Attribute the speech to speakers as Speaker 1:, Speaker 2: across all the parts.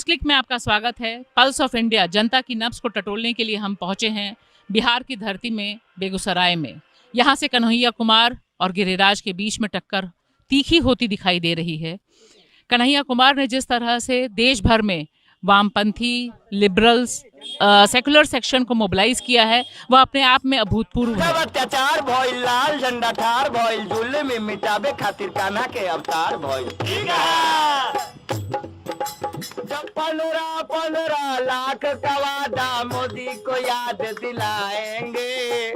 Speaker 1: News click में आपका स्वागत है। पल्स ऑफ इंडिया जनता की नब्ज को टटोलने के लिए हम पहुंचे हैं बिहार की धरती में, बेगूसराय में। यहां से कन्हैया कुमार और गिरिराज के बीच में टक्कर तीखी होती दिखाई दे रही है। कन्हैया कुमार ने जिस तरह से देश भर में वामपंथी, लिबरल्स, सेकुलर सेक्शन को मोबिलाइज किया है, वह अपने आप में अभूतपूर्व है।
Speaker 2: अत्याचार भइल, लाल झंडा ठार भइल, जुल्म मिटाबे खातिर कान्हा के अवतार भइल। 15 लाख का वादा मोदी को याद दिलाएंगे।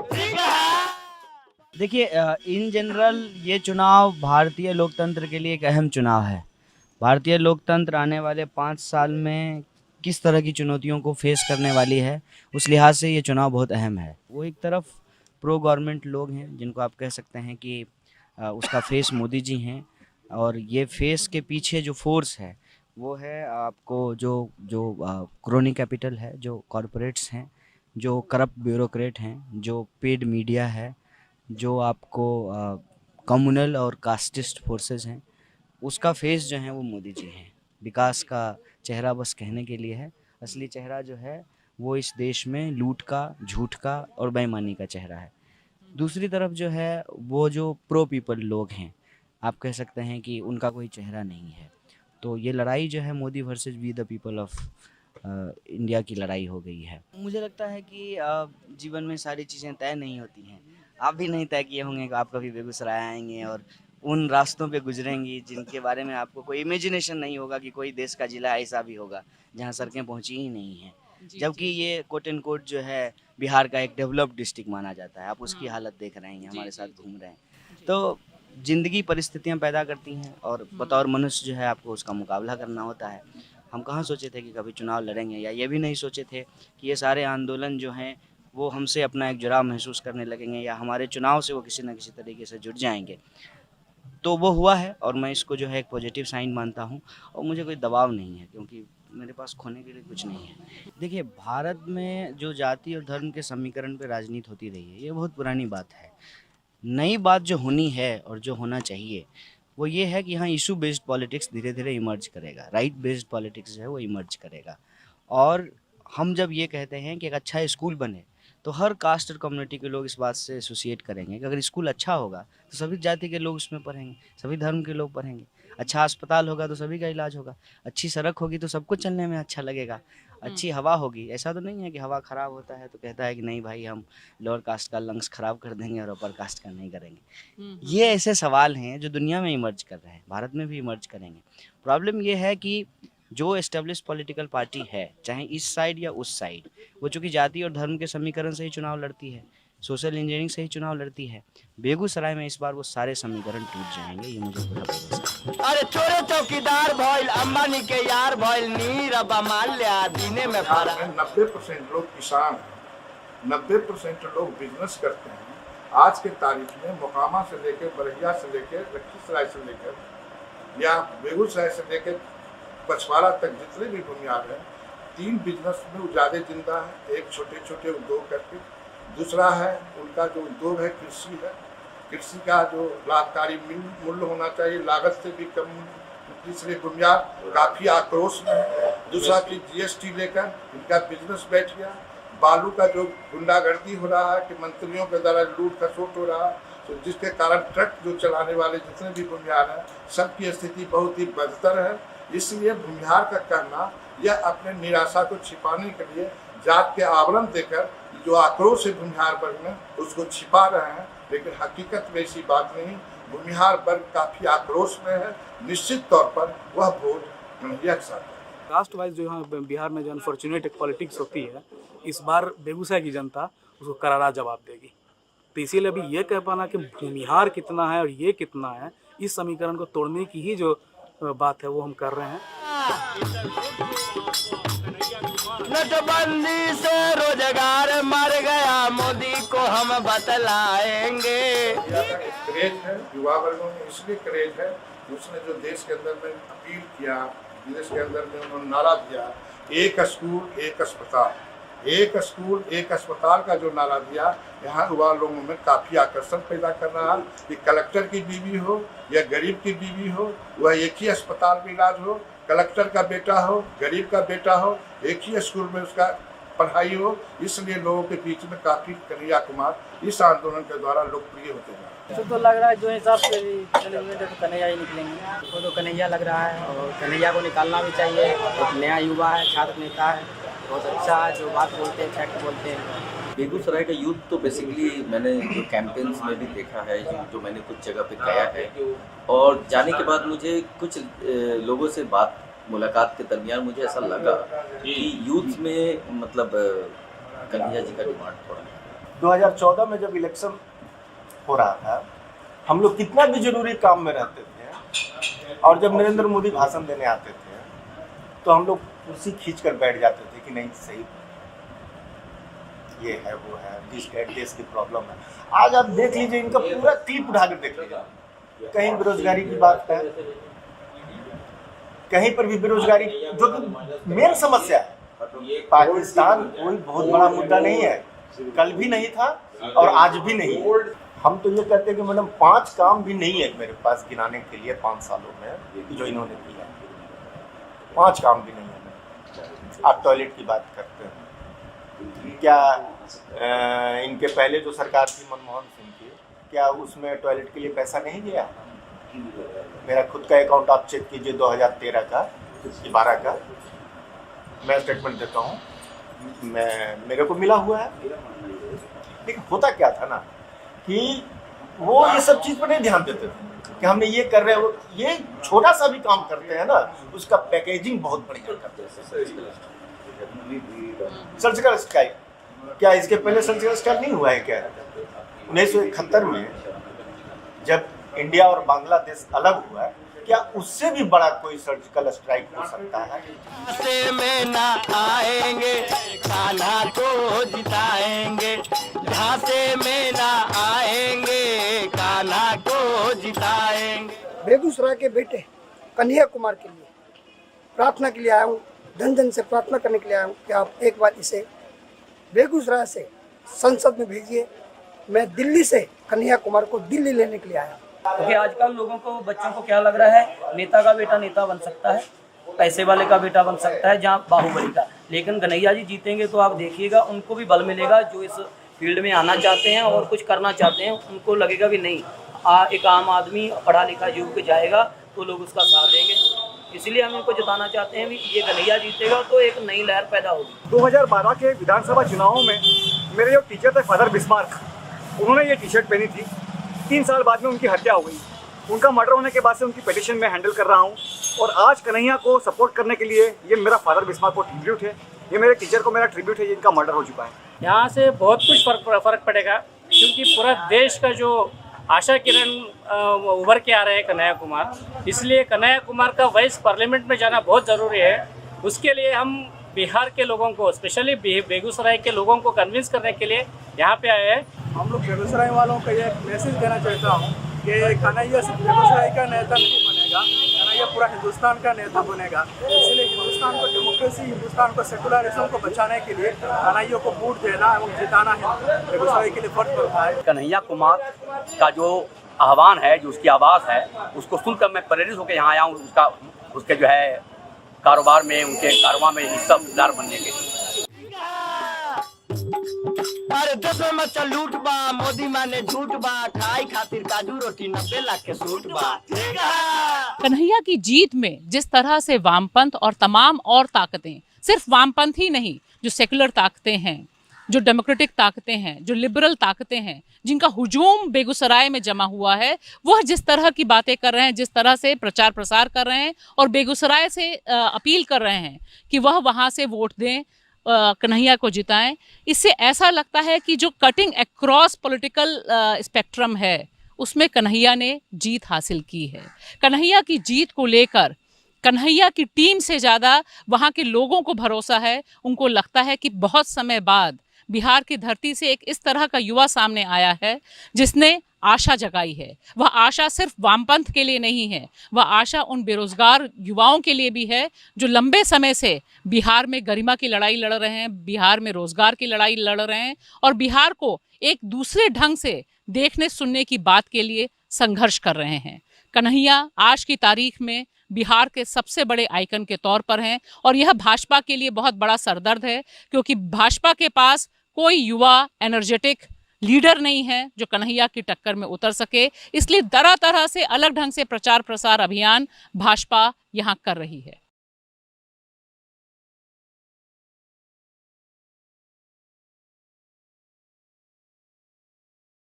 Speaker 3: देखिए, इन जनरल ये चुनाव भारतीय लोकतंत्र के लिए एक अहम चुनाव है। भारतीय लोकतंत्र आने वाले 5 साल में किस तरह की चुनौतियों को फेस करने वाली है, उस लिहाज से ये चुनाव बहुत अहम है। वो एक तरफ प्रो गवर्नमेंट लोग हैं जिनको आप कह सकते हैं कि उसका फेस मोदी जी हैं, और ये फेस के पीछे जो फोर्स है वो है आपको जो क्रोनी कैपिटल है, जो कॉरपोरेट्स हैं, जो करप्ट ब्यूरोक्रेट हैं, जो पेड मीडिया है, जो आपको कम्युनल और कास्टिस्ट फोर्सेस हैं। उसका फेस जो है वो मोदी जी हैं। विकास का चेहरा बस कहने के लिए है, असली चेहरा जो है वो इस देश में लूट का, झूठ का और बेईमानी का चेहरा है। दूसरी तरफ जो है वो जो प्रो पीपल लोग हैं, आप कह सकते हैं कि उनका कोई चेहरा नहीं है। तो ये लड़ाई जो है Modi versus we the people of India की लड़ाई हो गई है। मुझे लगता है कि जीवन में सारी चीज़ें तय नहीं होती हैं। आप भी नहीं तय किए होंगे कि आप कभी बेगूसराय आएंगे और उन रास्तों पे गुजरेंगी जिनके बारे में आपको कोई इमेजिनेशन नहीं होगा कि कोई देश का जिला ऐसा भी होगा जहाँ सड़कें पहुँची ही नहीं हैं, जबकि ये कोट एंड कोट जो है बिहार का एक डेवलप्ड डिस्ट्रिक्ट माना जाता है। आप उसकी हालत देख रहे हैं, हमारे साथ घूम रहे हैं। तो ज़िंदगी परिस्थितियाँ पैदा करती हैं और बतौर मनुष्य जो है आपको उसका मुकाबला करना होता है। हम कहाँ सोचे थे कि कभी चुनाव लड़ेंगे, या ये भी नहीं सोचे थे कि ये सारे आंदोलन जो हैं वो हमसे अपना एक जुड़ाव महसूस करने लगेंगे, या हमारे चुनाव से वो किसी न किसी तरीके से जुड़ जाएंगे। तो वो हुआ है और मैं इसको जो है एक पॉजिटिव साइन मानता हूँ, और मुझे कोई दबाव नहीं है क्योंकि मेरे पास खोने के लिए कुछ नहीं है। देखिए, भारत में जो जाति और धर्म के समीकरण पे राजनीति होती रही है, ये बहुत पुरानी बात है। नई बात जो होनी है और जो होना चाहिए वो ये है कि यहाँ इशू बेस्ड पॉलिटिक्स धीरे धीरे इमर्ज करेगा, राइट बेस्ड पॉलिटिक्स जो है वो इमर्ज करेगा। और हम जब ये कहते हैं कि एक अच्छा स्कूल बने तो हर कास्ट और कम्युनिटी के लोग इस बात से एसोसिएट करेंगे कि अगर स्कूल अच्छा होगा तो सभी जाति के लोग उसमें पढ़ेंगे, सभी धर्म के लोग पढ़ेंगे। अच्छा अस्पताल होगा तो सभी का इलाज होगा, अच्छी सड़क होगी तो सबको चलने में अच्छा लगेगा, अच्छी हवा होगी। ऐसा तो नहीं है कि हवा ख़राब होता है तो कहता है कि नहीं भाई हम लोअर कास्ट का लंग्स ख़राब कर देंगे और अपर कास्ट का नहीं करेंगे। ये ऐसे सवाल हैं जो दुनिया में इमर्ज कर रहे हैं, भारत में भी इमर्ज करेंगे। प्रॉब्लम ये है कि जो एस्टेब्लिश पॉलिटिकल पार्टी है, चाहे इस साइड या उस साइड, वो चूँकि जाति और धर्म के समीकरण से ही चुनाव लड़ती है, सोशल इंजीनियरिंग से ही चुनाव लड़ती है। बेगूसराय में इस बार वो सारे समीकरण टूट जाएंगे, ये मुझे पूरा भरोसा है।
Speaker 2: अरे चोरे चौकीदार भइल, अंबानी के यार भइल, नीरव माल्या दीने में फरा।
Speaker 4: 90% लोग किसान हैं, 90% लोग बिजनेस करते हैं। आज के तारीख में मोकामा से लेकर, बरहिया से लेकर, लखीसराय से लेकर या बेगूसराय से लेकर पछवाड़ा तक जितने भी बुनियाद हैं, 3 बिजनेस में वो ज़्यादा जिंदा है। एक छोटे छोटे उद्योग करके, दूसरा है उनका जो उद्योग है कृषि है। कृषि का जो लाभकारी मूल्य होना चाहिए, लागत से भी कम, तीसरे बुनियाद काफ़ी आक्रोश में है। दूसरा चीज़ GST लेकर इनका बिजनेस बैठ गया। बालू का जो गुंडागर्दी हो रहा है कि मंत्रियों के द्वारा लूट खसोट हो रहा है, तो जिसके कारण ट्रक जो चलाने वाले जितने भी बुनियाद हैं सबकी स्थिति बहुत ही बदतर है। इसलिए भूमिहार का कहना या अपने निराशा को छिपाने के लिए जात के आवरण देकर जो आक्रोश है भूमिहार वर्ग में उसको छिपा रहे हैं, लेकिन हकीकत में ऐसी बात नहीं। भूमिहार वर्ग काफ़ी आक्रोश में है। निश्चित तौर पर वह वोट कन्हैया के साथ है।
Speaker 5: कास्ट वाइज जो यहाँ बिहार में जो अनफॉर्चुनेट एक पॉलिटिक्स होती है, इस बार बेगूसराय की जनता उसको करारा जवाब देगी। तो इसीलिए अभी ये कह पाना कि भूमिहार कितना है और ये कितना है, इस समीकरण को तोड़ने की ही जो बात है वो हम कर रहे हैं।
Speaker 2: नोटबंदी से रोजगार मर गया, मोदी को हम बतलाएंगे।
Speaker 4: क्रेज है युवा वर्गों में, इसलिए क्रेज है उसने जो देश के अंदर में अपील किया, देश के अंदर में उन्होंने नारा दिया, एक स्कूल एक अस्पताल, एक स्कूल एक अस्पताल का जो नारा दिया, यहाँ युवा लोगों में काफ़ी आकर्षण पैदा कर रहा है कि कलेक्टर की बीवी हो या गरीब की बीवी हो, वह एक ही अस्पताल में इलाज हो, कलेक्टर का बेटा हो, गरीब का बेटा हो, एक ही स्कूल में उसका पढ़ाई हो, इसलिए लोगों के बीच में काफी कन्हैया कुमार इस आंदोलन के द्वारा लोकप्रिय होते जा रहे हैं।
Speaker 6: तो लग रहा है जो हिसाब से चलेंगे तो कन्हैया ही निकलेंगे। तो कन्हैया लग रहा है और कन्हैया को निकालना भी चाहिए। एक नया युवा है, छात्र नेता है, बहुत अच्छा है, जो बात बोलते हैं फैक्ट बोलते हैं।
Speaker 7: बेगूसराय का यूथ तो बेसिकली मैंने जो कैंपेन्स में भी देखा है, जो मैंने कुछ जगह पे गया है, और जाने के बाद मुझे कुछ लोगों से मुलाकात के दरमियान मुझे ऐसा लगा कि यूथ में मतलब कन्हैया जी का डिमांड थोड़ा
Speaker 8: 2014 में जब इलेक्शन हो रहा था, हम लोग कितना भी जरूरी काम में रहते थे, और जब नरेंद्र मोदी भाषण देने आते थे तो हम लोग कुर्सी खींच कर बैठ जाते थे कि नहीं सही, ये है वो है, देश की प्रॉब्लम है। आज आप देख लीजिए, इनका पूरा क्लिप उठाकर देख लीजिए, कहीं बेरोजगारी की बात है, कहीं पर भी बेरोजगारी जो कि मेन समस्या है। पाकिस्तान कोई बहुत बड़ा मुद्दा नहीं है, कल भी नहीं था और आज भी नहीं है। हम तो ये कहते हैं कि मैडम 5 काम भी नहीं है मेरे पास गिनाने के लिए 5 सालों में जो इन्होंने किया, 5 काम भी नहीं है। आप टॉयलेट की बात करते हैं, क्या इनके पहले जो सरकार थी मनमोहन सिंह की, क्या उसमें टॉयलेट के लिए पैसा नहीं गया? मेरा खुद का अकाउंट आप चेक कीजिए 2013 का 12 का, मैं स्टेटमेंट देता हूँ, मेरे को मिला हुआ है। लेकिन होता क्या था ना कि वो ये सब चीज़ पर नहीं ध्यान देते थे कि हमने ये कर रहे हैं, ये छोटा सा भी काम करते हैं ना, उसका पैकेजिंग बहुत बढ़िया करते हैं। सर्जिकल स्ट्राइक, क्या इसके पहले सर्जिकल स्ट्राइक नहीं हुआ है क्या? 1971 में जब इंडिया और बांग्लादेश अलग हुआ, क्या उससे भी बड़ा कोई सर्जिकल स्ट्राइक हो सकता है?
Speaker 2: झांसे में ना आएंगे, कान्हा को जिताएंगे। झांसे में ना आएंगे, कान्हा को जिताएंगे।
Speaker 9: बेगूसराय के बेटे कन्हैया कुमार के लिए प्रार्थना के लिए आया हूँ, धन धन से प्रार्थना करने के लिए आया हूँ कि आप एक बार इसे बेगूसराय से संसद में भेजिए। मैं दिल्ली से कन्हैया कुमार को दिल्ली लेने के लिए आया हूँ।
Speaker 6: क्योंकि आजकल लोगों को, बच्चों को क्या लग रहा है, नेता का बेटा नेता बन सकता है, पैसे वाले का बेटा बन सकता है, जहाँ बाहुबली का। लेकिन कन्हैया जी जीतेंगे तो आप देखिएगा उनको भी बल मिलेगा, जो इस फील्ड में आना चाहते हैं और कुछ करना चाहते हैं, उनको लगेगा भी नहीं एक आम आदमी पढ़ा लिखा युवक जाएगा तो लोग उसका साथ देंगे। इसलिए हम इनको जिताना चाहते हैं भी ये कन्हैया जीतेगा तो एक नई लहर पैदा होगी।
Speaker 10: 2012 के विधानसभा चुनावों में मेरे जो टीचर थे फादर बिस्मार्क, उन्होंने ये टी शर्ट पहनी थी। 3 साल बाद में उनकी हत्या हो गई। उनका मर्डर होने के बाद से उनकी पिटीशन में हैंडल कर रहा हूँ, और आज कन्हैया को सपोर्ट करने के लिए ये मेरा फादर बिस्मार्क को ट्रिब्यूट है, ये मेरे टीचर को मेरा ट्रिब्यूट है जिनका मर्डर हो चुका है।
Speaker 11: यहाँ से बहुत कुछ फर्क पड़ेगा, क्योंकि पूरा देश का जो आशा किरण उभर के आ रहे हैं कन्हैया कुमार, इसलिए कन्हैया कुमार का वॉइस पार्लियामेंट में जाना बहुत ज़रूरी है। उसके लिए हम बिहार के लोगों को, स्पेशली बेगूसराय के लोगों को कन्विंस करने के लिए यहाँ पे आए हैं।
Speaker 5: हम लोग बेगूसराय वालों को ये मैसेज देना चाहता हूँ कि कन्हैया सिर्फ बेगूसराय का नेता नहीं बनेगा, कन्हैया पूरा हिंदुस्तान का नेता बनेगा। इसलिए हिंदुस्तान को डेमोक्रेसी, हिंदुस्तान को सेकुलरिज्म को बचाने के लिए कन्हैया को वोट देना एवं जिताना है बेगूसराय के लिए फर्ज पड़ता है।
Speaker 6: कन्हैया कुमार का जो आह्वान है, जो उसकी आवाज़ है, उसको सुनकर मैं प्रेरित होकर यहाँ आया हूँ, उसके जो है कारोबार में, उनके कारोबार में हिस्सेदार बनने के लिए।
Speaker 2: अरे देश में मचा लूट बा, मोदी माने झूठ बा, खाई खातिर काजू रोटी 90 लाख के सूट बा।
Speaker 1: कन्हैया की जीत में जिस तरह से वामपंथ और तमाम और ताकतें, सिर्फ वामपंथ ही नहीं, जो सेकुलर ताकतें हैं, जो डेमोक्रेटिक ताकतें हैं, जो लिबरल ताकतें हैं, जिनका हुजूम बेगूसराय में जमा हुआ है, वह जिस तरह की बातें कर रहे हैं, जिस तरह से प्रचार प्रसार कर रहे हैं और बेगूसराय से अपील कर रहे हैं कि वह वहाँ से वोट दें, कन्हैया को जिताएं, इससे ऐसा लगता है कि जो कटिंग अक्रॉस पॉलिटिकल स्पेक्ट्रम है उसमें कन्हैया ने जीत हासिल की है। कन्हैया की जीत को लेकर कन्हैया की टीम से ज़्यादा वहाँ के लोगों को भरोसा है। उनको लगता है कि बहुत समय बाद बिहार की धरती से एक इस तरह का युवा सामने आया है जिसने आशा जगाई है। वह आशा सिर्फ वामपंथ के लिए नहीं है, वह आशा उन बेरोजगार युवाओं के लिए भी है जो लंबे समय से बिहार में गरिमा की लड़ाई लड़ रहे हैं, बिहार में रोजगार की लड़ाई लड़ रहे हैं और बिहार को एक दूसरे ढंग से देखने सुनने की बात के लिए संघर्ष कर रहे हैं। कन्हैया आज की तारीख में बिहार के सबसे बड़े आइकन के तौर पर हैं और यह भाजपा के लिए बहुत बड़ा सरदर्द है, क्योंकि भाजपा के पास कोई युवा एनर्जेटिक लीडर नहीं है जो कन्हैया की टक्कर में उतर सके। इसलिए तरह तरह से अलग ढंग से प्रचार प्रसार अभियान भाजपा यहाँ कर रही है।